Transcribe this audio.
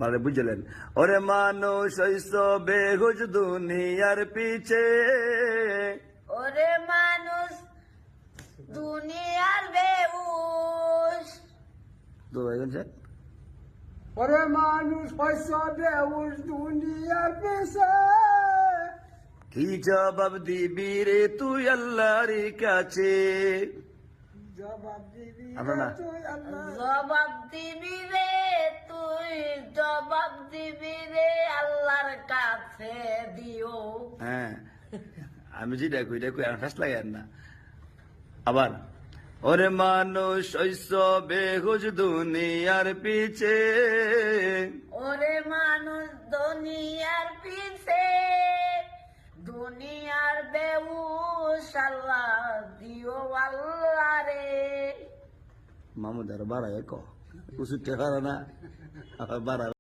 বারে বুঝলেন? ওরে মানুষ হইছ বেহুশ দুনিয়ার পিছে, ওরে মানুষ দুনিয়ার বেউস। তো ভাই বলছে ওরে মানুষ পয়সা বেউস দুনিয়ার পিছে, কি জবাব দিবি রে তুই আল্লাহর কাছে? জবাব দিবি আমরা না। তুই আল্লাহ। জবাব দিবি রে তুই, জবাব দিবি রে আল্লাহর কাছে দিও। হ্যাঁ, আমি যেটা কই এটা কই আর ফাঁস লাগে না। আবার ওরে মানুষ হইছ বেহুশ দুনিয়ার পিছে, ওরে মানুষ দুনিয়ার পিছে, দুনিয়ার বেউস আল্লাহ দিও আল্লাহ রে। মামুদ আর বাড়ায় ক উচিত পারে না, আবার বাড়ায়।